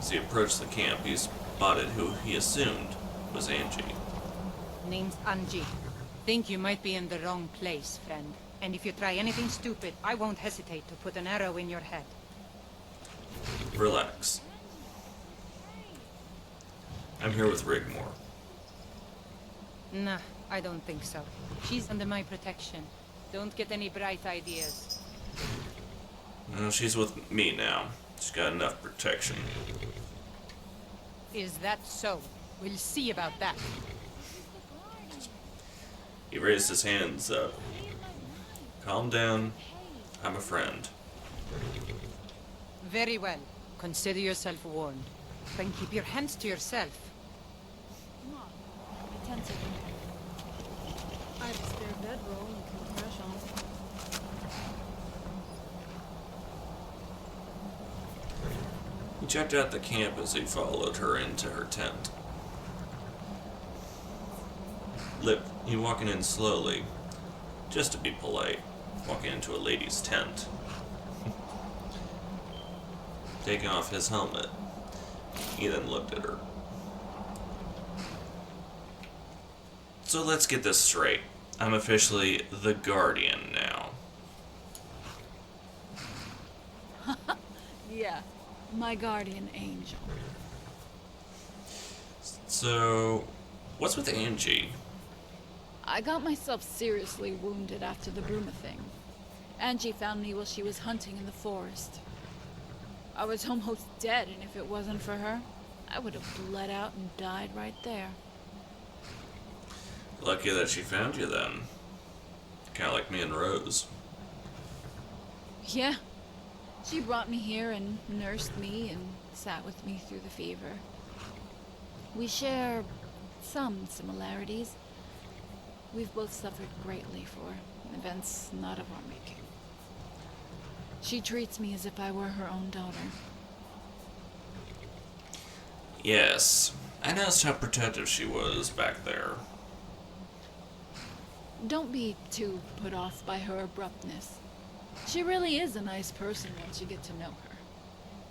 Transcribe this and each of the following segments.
As he approached the camp, he spotted who he assumed was Angie. Name's Angie. Think you might be in the wrong place, friend. And if you try anything stupid, I won't hesitate to put an arrow in your head. Relax. I'm here with Rigmor. Nah, I don't think so. She's under my protection. Don't get any bright ideas. Well, she's with me now. She's got enough protection. Is that so? We'll see about that. He raised his hands up. Calm down. I'm a friend. Very well. Consider yourself warned. Then keep your hands to yourself. Come on. Utensil. I have a spare bedroll you can crash on. He checked out the camp as he followed her into her tent. You walking in slowly, just to be polite, walking into a lady's tent. Taking off his helmet, he then looked at her. So let's get this straight. I'm officially the Guardian now. Yeah, my guardian angel. So, what's with Angie? I got myself seriously wounded after the Bruma thing. Angie found me while she was hunting in the forest. I was almost dead, and if it wasn't for her, I would have bled out and died right there. Lucky that she found you then. Kinda like me and Rose. Yeah. She brought me here and nursed me and sat with me through the fever. We share some similarities. We've both suffered greatly for events not of our making. She treats me as if I were her own daughter. Yes, I noticed how protective she was back there. Don't be too put off by her abruptness. She really is a nice person once you get to know her.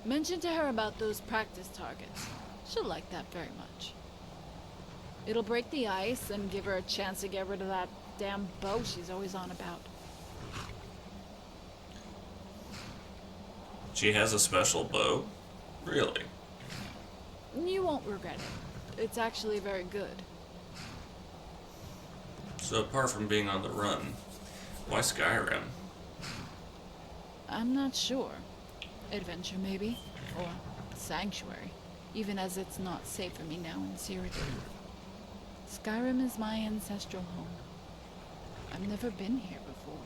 Mention to her about those practice targets. She'll like that very much. It'll break the ice and give her a chance to get rid of that damn bow she's always on about. She has a special bow? Really? You won't regret it. It's actually very good. So apart from being on the run, why Skyrim? I'm not sure. Adventure, maybe? Or sanctuary, even as it's not safe for me now in Cyrodiil. Skyrim is my ancestral home. I've never been here before.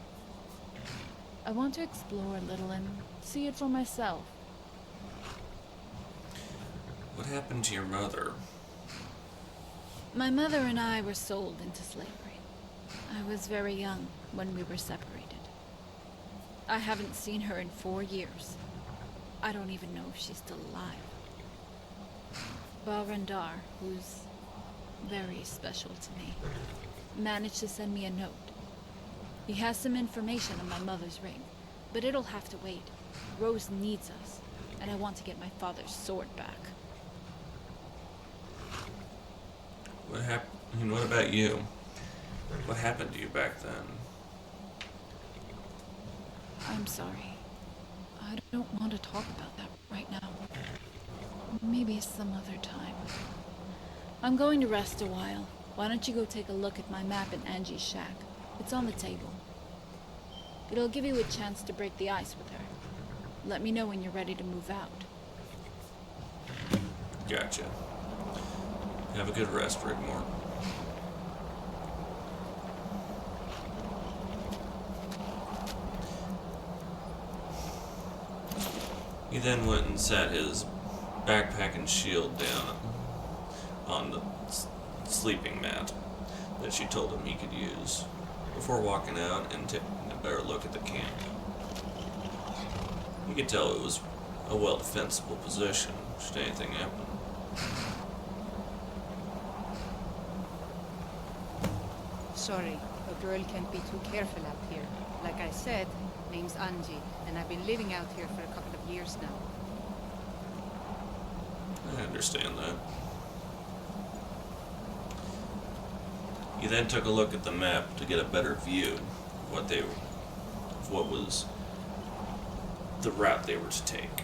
I want to explore a little and see it for myself. What happened to your mother? My mother and I were sold into slavery. I was very young when we were separated. I haven't seen her in 4 years. I don't even know if she's still alive. Balrandar, who's very special to me, managed to send me a note. He has some information on my mother's ring, but it'll have to wait. Rose needs us, and I want to get my father's sword back. What about you? What happened to you back then? I'm sorry. I don't want to talk about that right now. Maybe some other time. I'm going to rest a while. Why don't you go take a look at my map in Angie's shack? It's on the table. It'll give you a chance to break the ice with her. Let me know when you're ready to move out. Gotcha. Have a good rest, Rigmor. He then went and sat his backpack and shield down on the sleeping mat that she told him he could use before walking out and taking a better look at the camp. You could tell it was a well-defensible position should anything happen. Sorry, a girl can't be too careful out here. Like I said, name's Angie, and I've been living out here for a couple of years now. I understand that. You then took a look at the map to get a better view of what was the route they were to take.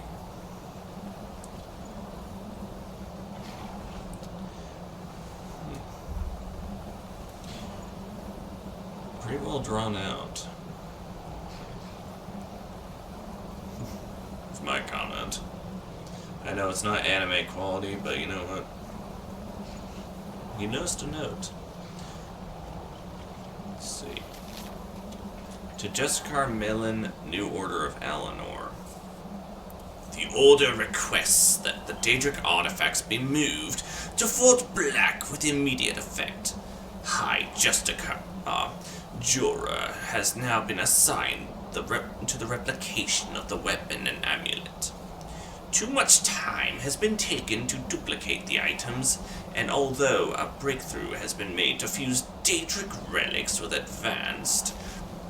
Pretty well drawn out. That's my comment. I know it's not anime quality, but you know what? He knows to note. Let's see. To Jessica Melon, New Order of Alinor. The Order requests that the Daedric artifacts be moved to Fort Black with immediate effect. High Justicar Jorah has now been assigned to the replication of the weapon and amulet. Too much time has been taken to duplicate the items, and although a breakthrough has been made to fuse Daedric relics with advanced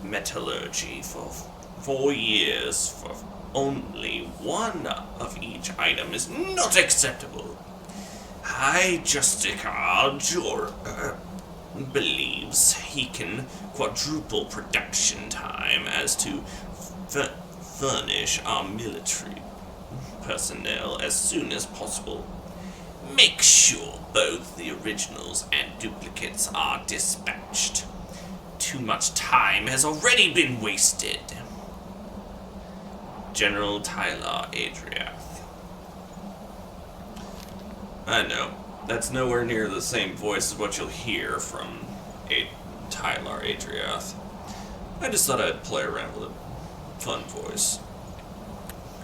metallurgy for 4 years for only one of each item is not acceptable. High Justicar Jorah believes he can quadruple production time as to furnish our military personnel as soon as possible. Make sure both the originals and duplicates are dispatched. Too much time has already been wasted. General Tyler Adriath. I know. That's nowhere near the same voice as what you'll hear from Tyler Adriath. I just thought I'd play around with a fun voice.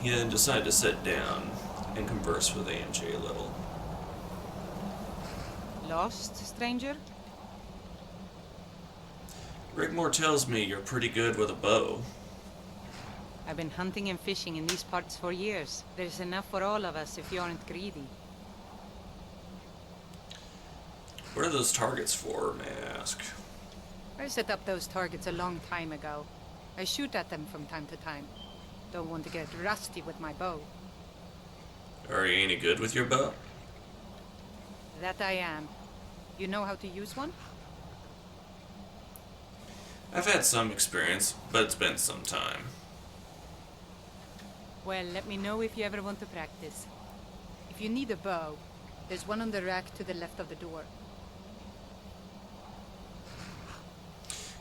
He then decided to sit down and converse with AMJ a little. Lost, stranger? Rigmor tells me you're pretty good with a bow. I've been hunting and fishing in these parts for years. There's enough for all of us if you aren't greedy. What are those targets for, may I ask? I set up those targets a long time ago. I shoot at them from time to time. Don't want to get rusty with my bow. Are you any good with your bow? That I am. You know how to use one? I've had some experience, but it's been some time. Well, let me know if you ever want to practice. If you need a bow, there's one on the rack to the left of the door.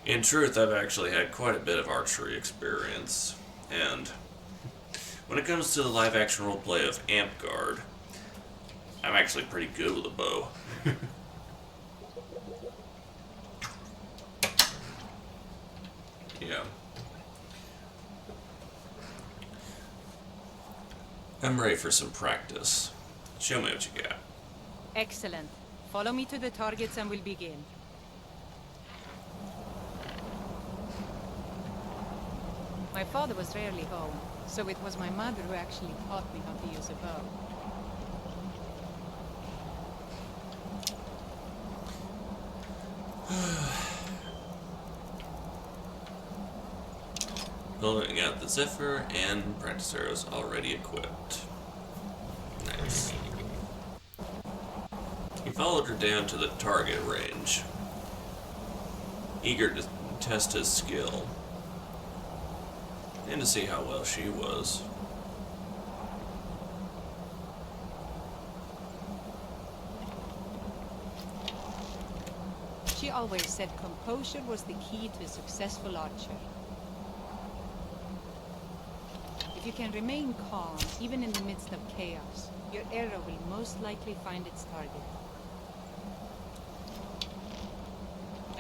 In truth, I've actually had quite a bit of archery experience, and when it comes to the live-action roleplay of Amtgard, I'm actually pretty good with a bow. Yeah. I'm ready for some practice. Show me what you got. Excellent. Follow me to the targets and we'll begin. My father was rarely home, so it was my mother who actually taught me how to use a bow. Pulling out the Zephyr and practice arrows already equipped. Nice. He followed her down to the target range, eager to test his skill and to see how well she was. She always said composure was the key to a successful archer. If you can remain calm, even in the midst of chaos, your arrow will most likely find its target.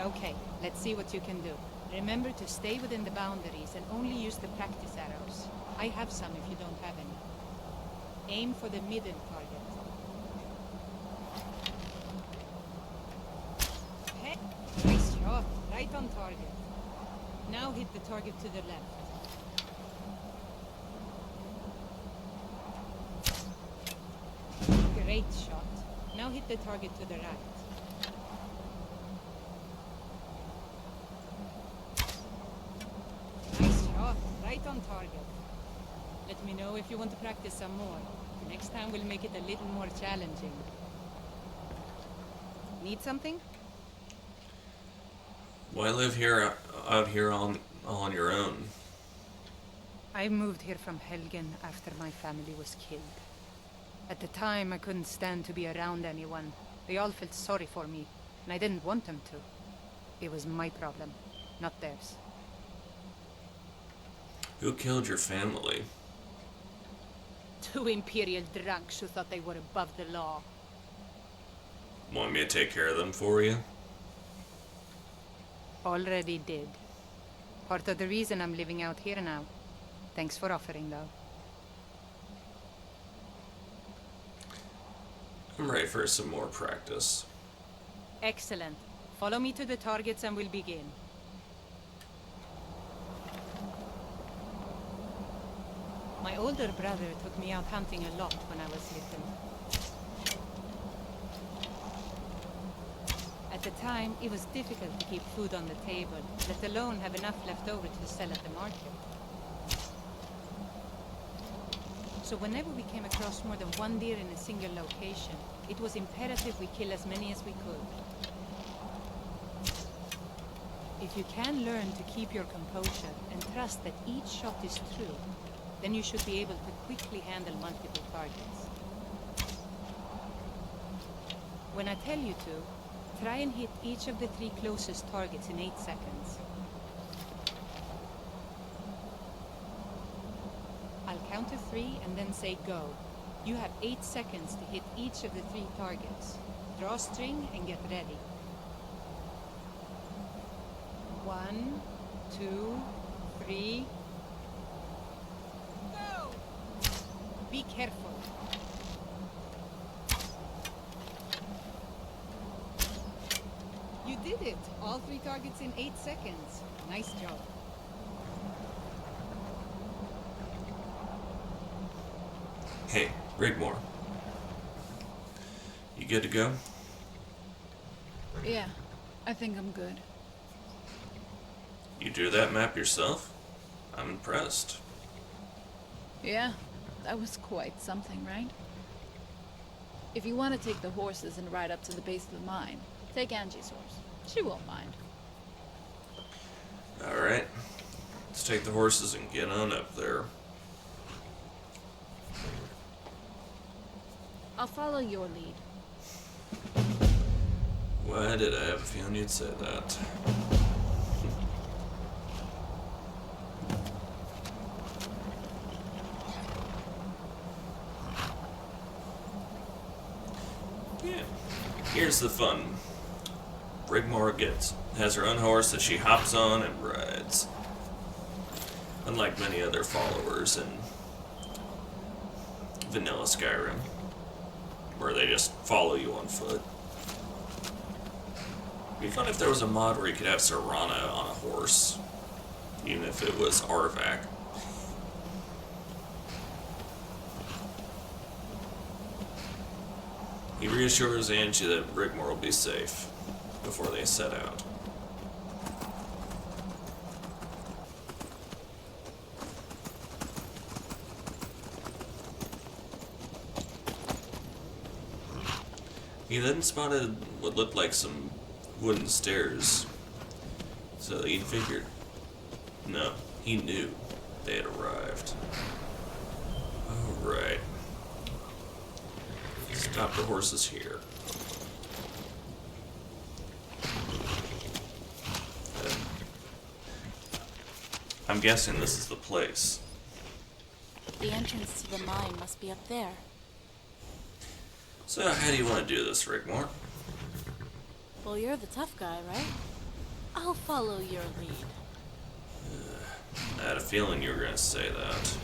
Okay, let's see what you can do. Remember to stay within the boundaries and only use the practice arrows. I have some if you don't have any. Aim for the middle target. Hey, nice shot. Right on target. Now hit the target to the left. Great shot. Now hit the target to the right. Nice shot. Right on target. Let me know if you want to practice some more. Next time we'll make it a little more challenging. Need something? Why live here out here on your own? I moved here from Helgen after my family was killed. At the time, I couldn't stand to be around anyone. They all felt sorry for me, and I didn't want them to. It was my problem, not theirs. Who killed your family? 2 Imperial drunks who thought they were above the law. Want me to take care of them for you? Already did. Part of the reason I'm living out here now. Thanks for offering, though. I'm ready for some more practice. Excellent. Follow me to the targets and we'll begin. My older brother took me out hunting a lot when I was little. At the time, it was difficult to keep food on the table, let alone have enough left over to sell at the market. So whenever we came across more than 1 deer in a single location, it was imperative we kill as many as we could. If you can learn to keep your composure and trust that each shot is true, then you should be able to quickly handle multiple targets. When I tell you to, try and hit each of the 3 closest targets in 8 seconds. I'll count to 3 and then say go. You have 8 seconds to hit each of the 3 targets. Draw string and get ready. 1, 2, 3. Go! Be careful. You did it! All 3 targets in 8 seconds. Nice job. Hey, Rigmor. You good to go? Yeah, I think I'm good. You drew that map yourself? I'm impressed. Yeah, that was quite something, right? If you want to take the horses and ride up to the base of the mine, take Angie's horse. She won't mind. Alright. Let's take the horses and get on up there. I'll follow your lead. Why did I have a feeling you'd say that? Yeah. Here's the fun. Rigmor has her own horse that she hops on and rides. Unlike many other followers in vanilla Skyrim, where they just follow you on foot. It'd be fun if there was a mod where you could have Serana on a horse, even if it was Artifact. He reassures Angie that Rigmor will be safe before they set out. He then spotted what looked like some wooden stairs, so he figured, no, he knew they had arrived. Alright. Stop the horses here. I'm guessing this is the place. The entrance to the mine must be up there. So how do you want to do this, Rigmor? Well, you're the tough guy, right? I'll follow your lead. I had a feeling you were going to say that.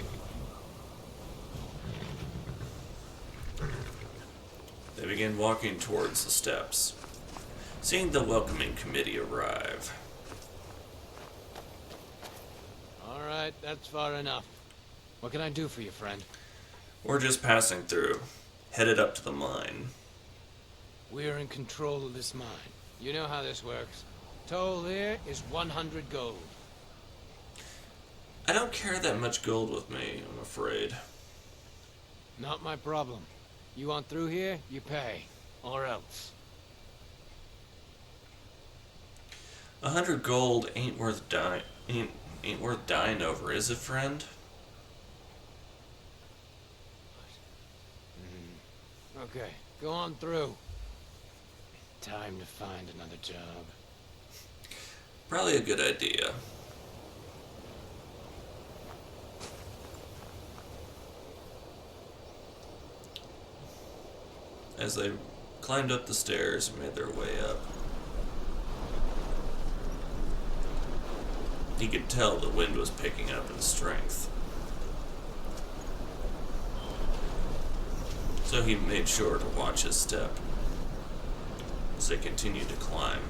They began walking towards the steps, seeing the welcoming committee arrive. Alright, that's far enough. What can I do for you, friend? We're just passing through, headed up to the mine. We're in control of this mine. You know how this works. Toll there is 100 gold. I don't carry that much gold with me, I'm afraid. Not my problem. You want through here, you pay. Or else. 100 gold ain't worth dying over, is it, friend? Okay, go on through. Time to find another job. Probably a good idea. As they climbed up the stairs and made their way up, he could tell the wind was picking up in strength. So he made sure to watch his step as they continued to climb.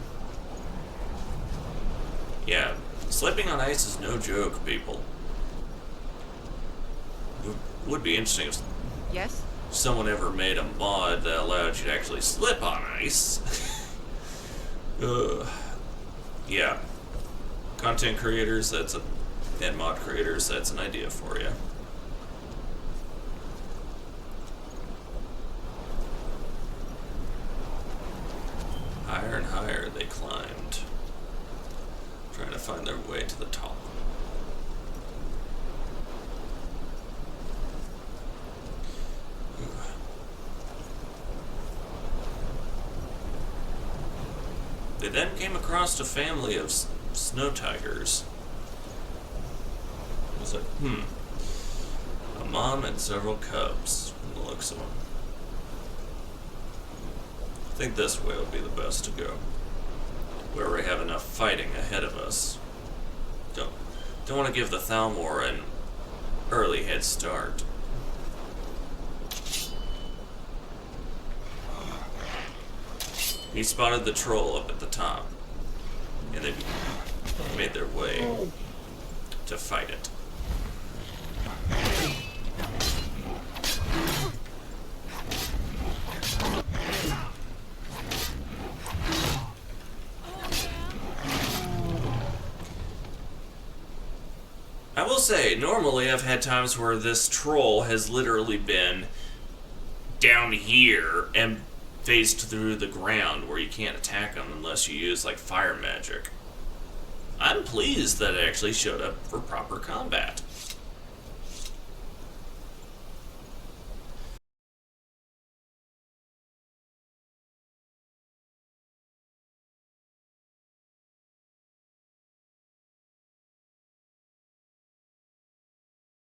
Yeah, slipping on ice is no joke, people. It would be interesting if Yes? someone ever made a mod that allowed you to actually slip on ice. Yeah. Content creators, and mod creators, that's an idea for you. Higher and higher they climbed, trying to find their way to the top. They then came across a family of snow tigers. It was like, a mom and several cubs, from the looks of them. I think this way will be the best to go, where we have enough fighting ahead of us. Don't want to give the Thalmor an early head start. He spotted the troll up at the top, and they made their way to fight it. I will say, normally I've had times where this troll has literally been down here and phased through the ground where you can't attack them unless you use like fire magic. I'm pleased that it actually showed up for proper combat.